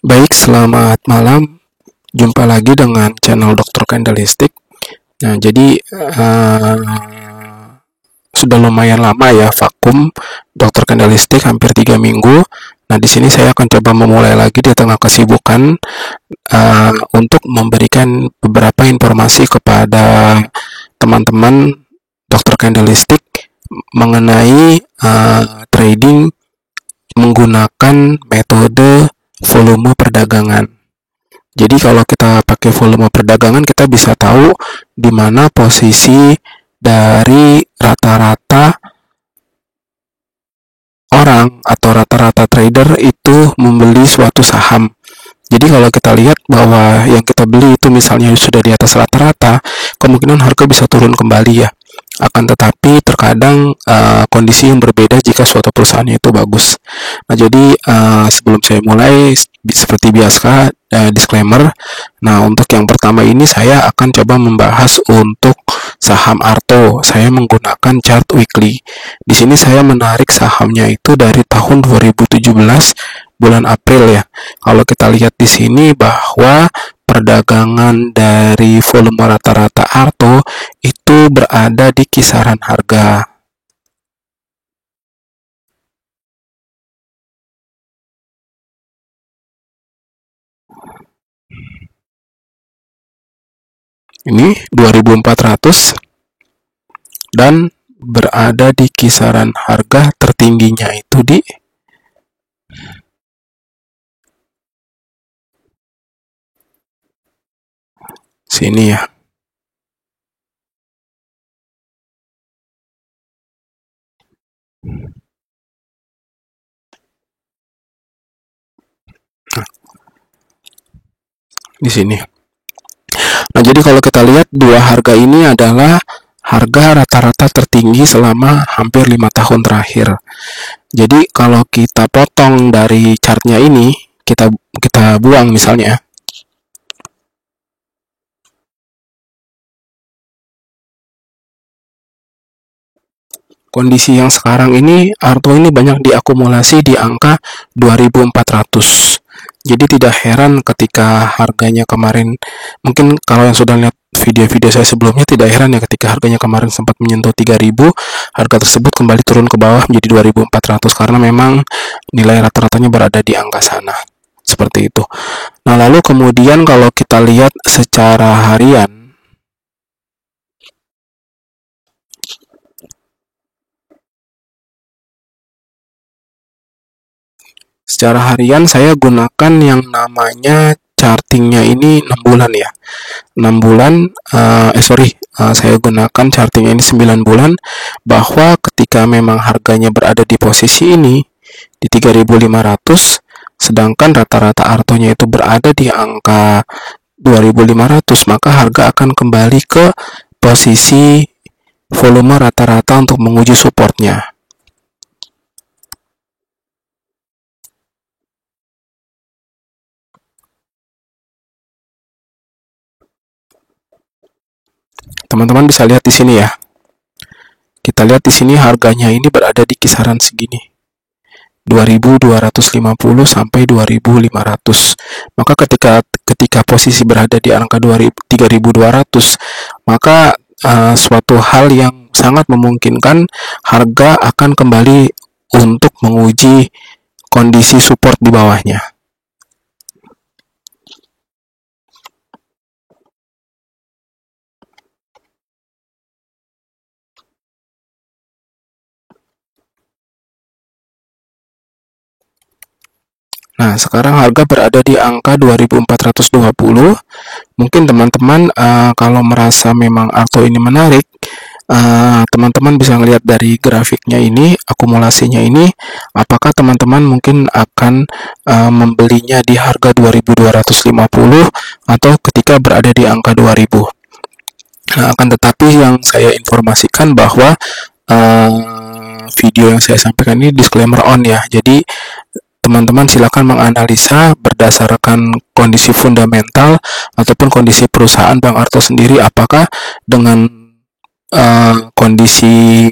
Baik, selamat malam. Jumpa lagi dengan channel Dr. Candlestick. Nah, jadi sudah lumayan lama ya vakum Dr. Candlestick, hampir 3 minggu. Nah, di sini saya akan coba memulai lagi di tengah kesibukan untuk memberikan beberapa informasi kepada teman-teman Dr. Candlestick mengenai trading menggunakan metode volume perdagangan. Jadi kalau kita pakai volume perdagangan, kita bisa tahu di mana posisi dari rata-rata orang atau rata-rata trader itu membeli suatu saham. Jadi kalau kita lihat bahwa yang kita beli itu misalnya sudah di atas rata-rata, kemungkinan harga bisa turun kembali ya. Akan tetapi terkadang kondisi yang berbeda jika suatu perusahaannya itu bagus. Nah, jadi sebelum saya mulai, seperti biasa disclaimer. Nah, untuk yang pertama ini saya akan coba membahas untuk saham Arto. Saya menggunakan chart weekly. Di sini saya menarik sahamnya itu dari tahun 2017 bulan April ya. Kalau kita lihat di sini bahwa perdagangan dari volume rata-rata Arto itu berada di kisaran harga ini 2400 dan berada di kisaran harga tertingginya itu di sini ya. Di sini. Nah, jadi kalau kita lihat dua harga ini adalah harga rata-rata tertinggi selama hampir 5 tahun terakhir. Jadi kalau kita potong dari chartnya ini, kita buang misalnya. Kondisi yang sekarang ini, Arto ini banyak diakumulasi di angka 2400. Jadi tidak heran ketika harganya kemarin, mungkin kalau yang sudah lihat video-video saya sebelumnya, tidak heran ya ketika harganya kemarin sempat menyentuh 3000, harga tersebut kembali turun ke bawah menjadi 2400 karena memang nilai rata-ratanya berada di angka sana. Seperti itu. Nah, lalu kemudian kalau kita lihat secara harian, saya gunakan yang namanya chartingnya ini 6 bulan ya. 6 bulan, saya gunakan chartingnya ini 9 bulan, bahwa ketika memang harganya berada di posisi ini, di 3500, sedangkan rata-rata Artonya itu berada di angka 2500, maka harga akan kembali ke posisi volume rata-rata untuk menguji supportnya. Teman-teman bisa lihat di sini ya. Kita lihat di sini harganya ini berada di kisaran segini. 2250 sampai 2500. Maka ketika posisi berada di angka 3200, maka suatu hal yang sangat memungkinkan harga akan kembali untuk menguji kondisi support di bawahnya. Nah, sekarang harga berada di angka 2420. Mungkin teman-teman kalau merasa memang Arto ini menarik, teman-teman bisa melihat dari grafiknya ini, akumulasinya ini, apakah teman-teman mungkin akan membelinya di harga 2250 atau ketika berada di angka 2000. Nah, akan tetapi yang saya informasikan bahwa video yang saya sampaikan ini disclaimer on ya. Jadi teman-teman silakan menganalisa berdasarkan kondisi fundamental ataupun kondisi perusahaan Bang Arto sendiri, apakah dengan kondisi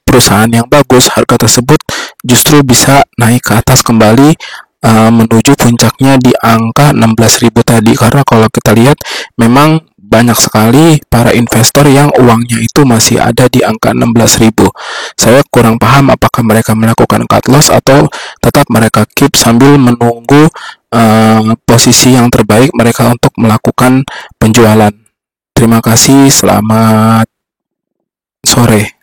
perusahaan yang bagus, harga tersebut justru bisa naik ke atas kembali menuju puncaknya di angka 16.000 tadi, karena kalau kita lihat memang banyak sekali para investor yang uangnya itu masih ada di angka 16.000. Saya kurang paham apakah mereka melakukan cut loss atau tetap mereka keep sambil menunggu posisi yang terbaik mereka untuk melakukan penjualan. Terima kasih, selamat sore.